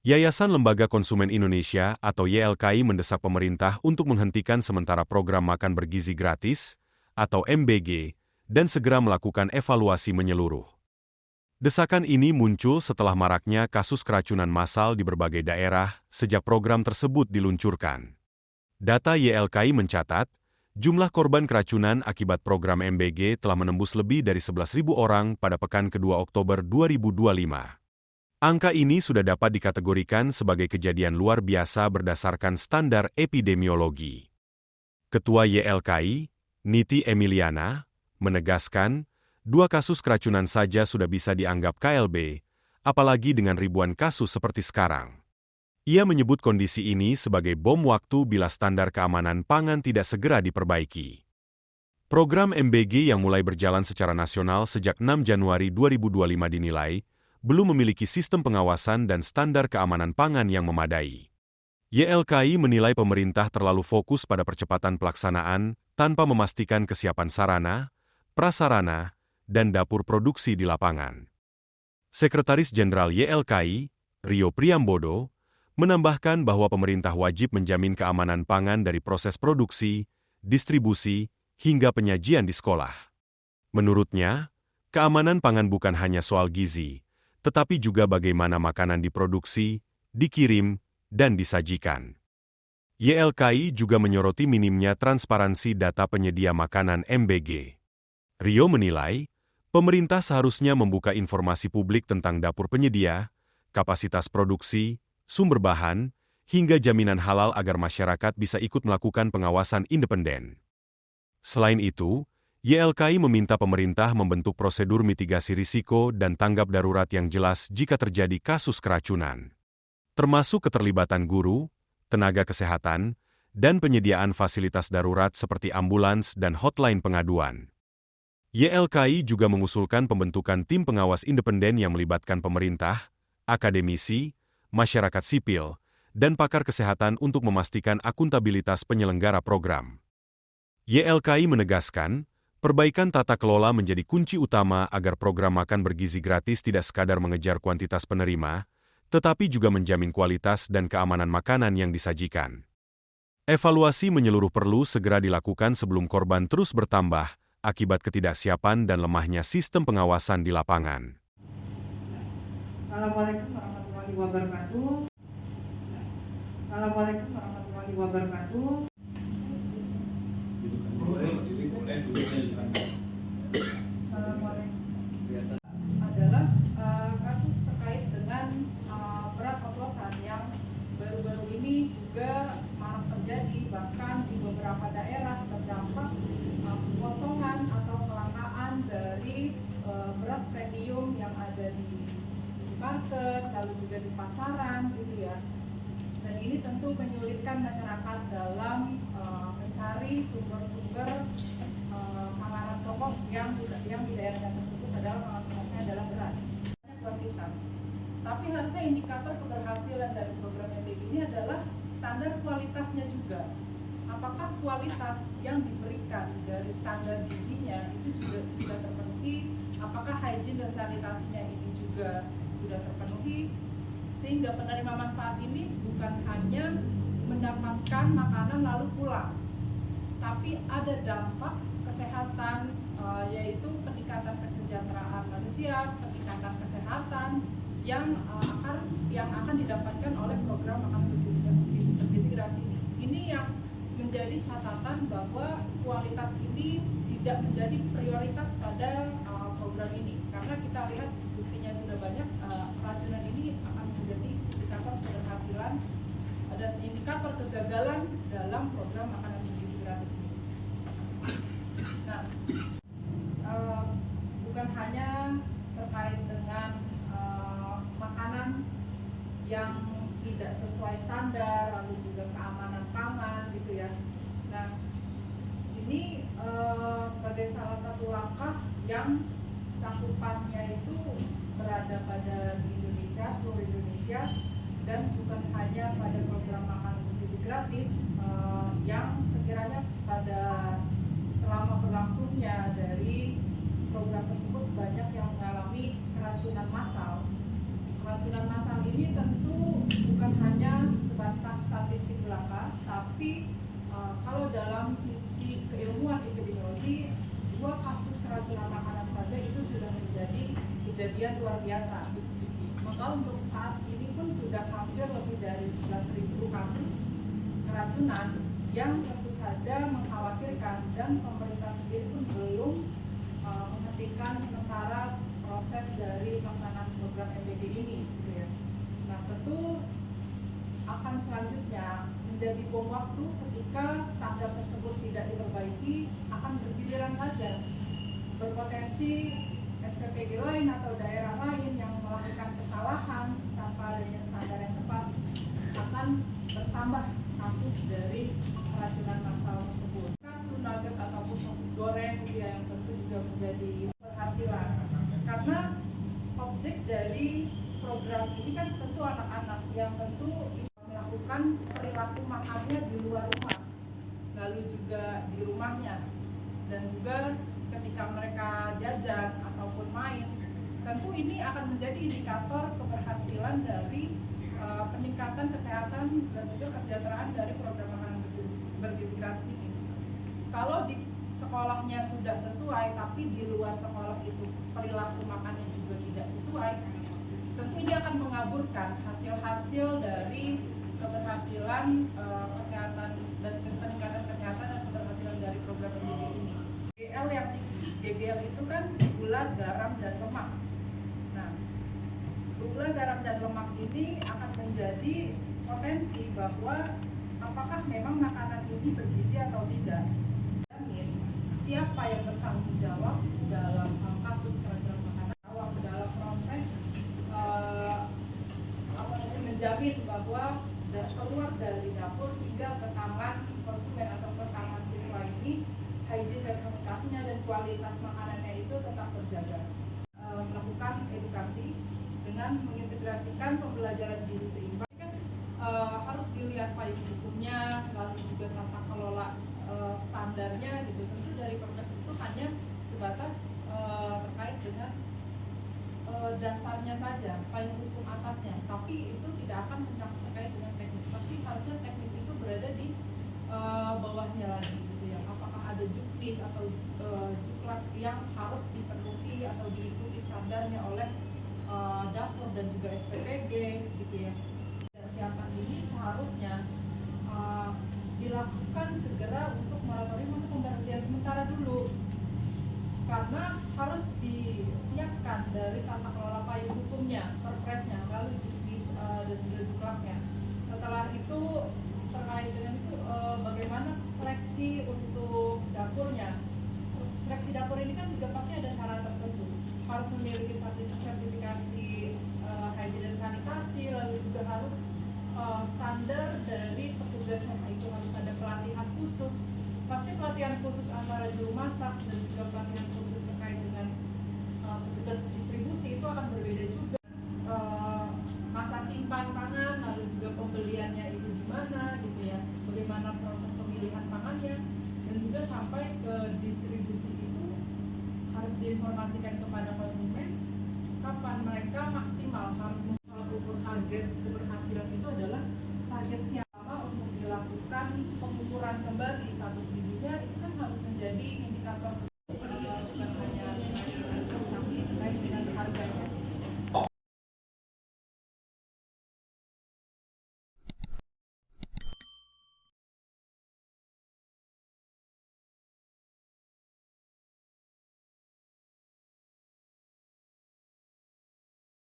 Yayasan Lembaga Konsumen Indonesia atau YLKI mendesak pemerintah untuk menghentikan sementara program makan bergizi gratis atau MBG dan segera melakukan evaluasi menyeluruh. Desakan ini muncul setelah maraknya kasus keracunan massal di berbagai daerah sejak program tersebut diluncurkan. Data YLKI mencatat, jumlah korban keracunan akibat program MBG telah menembus lebih dari 11.000 orang pada pekan kedua Oktober 2025. Angka ini sudah dapat dikategorikan sebagai kejadian luar biasa berdasarkan standar epidemiologi. Ketua YLKI, Niti Emiliana, menegaskan, 2 kasus keracunan saja sudah bisa dianggap KLB, apalagi dengan ribuan kasus seperti sekarang. Ia menyebut kondisi ini sebagai bom waktu bila standar keamanan pangan tidak segera diperbaiki. Program MBG yang mulai berjalan secara nasional sejak 6 Januari 2025 dinilai belum memiliki sistem pengawasan dan standar keamanan pangan yang memadai. YLKI menilai pemerintah terlalu fokus pada percepatan pelaksanaan tanpa memastikan kesiapan sarana, prasarana, dan dapur produksi di lapangan. Sekretaris Jenderal YLKI, Rio Priambodo, menambahkan bahwa pemerintah wajib menjamin keamanan pangan dari proses produksi, distribusi, hingga penyajian di sekolah. Menurutnya, keamanan pangan bukan hanya soal gizi, tetapi juga bagaimana makanan diproduksi, dikirim, dan disajikan. YLKI juga menyoroti minimnya transparansi data penyedia makanan MBG. Rio menilai, pemerintah seharusnya membuka informasi publik tentang dapur penyedia, kapasitas produksi, sumber bahan, hingga jaminan halal agar masyarakat bisa ikut melakukan pengawasan independen. Selain itu, YLKI meminta pemerintah membentuk prosedur mitigasi risiko dan tanggap darurat yang jelas jika terjadi kasus keracunan, termasuk keterlibatan guru, tenaga kesehatan, dan penyediaan fasilitas darurat seperti ambulans dan hotline pengaduan. YLKI juga mengusulkan pembentukan tim pengawas independen yang melibatkan pemerintah, akademisi, masyarakat sipil, dan pakar kesehatan untuk memastikan akuntabilitas penyelenggara program. YLKI menegaskan, perbaikan tata kelola menjadi kunci utama agar program makan bergizi gratis tidak sekadar mengejar kuantitas penerima, tetapi juga menjamin kualitas dan keamanan makanan yang disajikan. Evaluasi menyeluruh perlu segera dilakukan sebelum korban terus bertambah akibat ketidaksiapan dan lemahnya sistem pengawasan di lapangan. Assalamualaikum warahmatullahi wabarakatuh. Assalamualaikum warahmatullahi wabarakatuh. Adalah kasus terkait dengan beras oplosan yang baru-baru ini juga marak terjadi, bahkan di beberapa daerah terdampak kekosongan atau kelangkaan dari beras premium yang ada di market, lalu juga di pasaran gitu ya. Dan ini tentu menyulitkan masyarakat dalam mencari sumber-sumber panganan pokok yang di daerah tersebut adalah panganan pokoknya adalah beras. Kuantitas. Tapi harusnya indikator keberhasilan dari program MBG ini adalah standar kualitasnya juga. Apakah kualitas yang diberikan dari standar gizinya itu juga sudah terpenuhi? Apakah hygiene dan sanitasinya ini juga sudah terpenuhi? Sehingga penerima manfaat ini bukan hanya mendapatkan makanan lalu pulang, tapi ada dampak kesehatan, yaitu peningkatan kesejahteraan manusia, peningkatan kesehatan yang akan didapatkan oleh program makanan bergizi gratis ini. Ini yang menjadi catatan bahwa kualitas ini tidak menjadi prioritas pada program ini, karena kita lihat buktinya sudah banyak. Keracunan ini akan menjadi indikator keberhasilan dan indikator kegagalan dalam program makanan bergizi gratis ini. Nah, bukan hanya terkait dengan makanan yang tidak sesuai standar, lalu juga keamanan pangan gitu ya. Nah, ini sebagai salah satu langkah yang cakupannya itu berada pada di Indonesia, seluruh Indonesia, dan bukan hanya pada program makan bergizi gratis yang sekiranya pada selama berlangsungnya dari program tersebut banyak yang mengalami keracunan massal. Keracunan massal ini tentu Tapi kalau dalam sisi keilmuan epidemiologi, 2 kasus keracunan makanan saja itu sudah menjadi kejadian luar biasa. Maka untuk saat ini pun sudah hampir lebih dari 11.000 kasus keracunan yang tentu saja mengkhawatirkan, dan pemerintah sendiri pun belum menghentikan sementara proses dari pelaksanaan program MBG ini, gitu ya. Nah, tentu akan selanjutnya menjadi bom waktu ketika standar tersebut tidak diperbaiki, akan bergiliran saja berpotensi SPPG lain atau daerah lain yang melakukan kesalahan tanpa adanya standar yang tepat akan bertambah kasus dari keracunan massal tersebut. Katsu nugget ataupun sosis goreng yang tentu juga menjadi berhasilan, karena objek dari program ini kan tentu anak-anak yang tentu melakukan perilaku makannya di luar rumah, lalu juga di rumahnya, dan juga ketika mereka jajan ataupun main. Tentu ini akan menjadi indikator keberhasilan dari peningkatan kesehatan dan juga kesejahteraan dari program makanan bergizi gratis ini. Kalau di sekolahnya sudah sesuai, tapi di luar sekolah itu perilaku makannya juga tidak sesuai, tentu ini akan mengaburkan hasil-hasil dari keberhasilan kesehatan dan peningkatan kesehatan dan keberhasilan dari program pendidikan ini. DGL itu kan gula, garam, dan lemak. Nah, gula, garam, dan lemak ini akan menjadi potensi bahwa apakah memang makanan ini bergizi atau tidak. Siapa yang bertanggung jawab dalam kasus keracunan makanan, dalam proses menjamin bahwa keluar dari dapur hingga ke tangan konsumen atau ke tangan siswa ini hygiene dan sanitasinya dan kualitas makanannya itu tetap terjaga. Melakukan edukasi dengan mengintegrasikan pembelajaran gizi seimbang kan harus dilihat payung hukumnya, lalu juga tata kelola standarnya gitu. Tentu dari Perpres itu hanya sebatas terkait dengan dasarnya saja, payung hukum atasnya, tapi itu tidak akan mencakup terkait dengan teknis. Pasti harusnya teknis itu berada di bawahnya lagi gitu ya. Apakah ada juknis atau juklak yang harus dipenuhi atau diikuti standarnya oleh dapur dan juga SPPG gitu ya. Kesiapan ini seharusnya dilakukan segera untuk moratorium untuk pemberhentian sementara dulu, karena harus disiapkan dari tata kelola payung hukumnya, perpresnya, lalu juknis dan juga juklaknya. Setelah itu terkait dengan itu bagaimana seleksi untuk dapurnya. Seleksi dapur ini kan juga pasti ada syarat tertentu, harus memiliki sertifikasi hygiene dan sanitasi, lalu juga harus standar dari petugas yang itu harus ada pelatihan khusus. Pasti pelatihan khusus antara juru masak dan juga pelatihan khusus terkait dengan petugas distribusi itu akan berbeda juga. Masa simpan pangan, lalu juga pembeliannya itu di mana gitu ya, bagaimana proses pemilihan pangannya, dan juga sampai ke distribusi itu harus diinformasikan kepada konsumen kapan mereka maksimal harus mengukur target keberhasilan itu adalah target siap.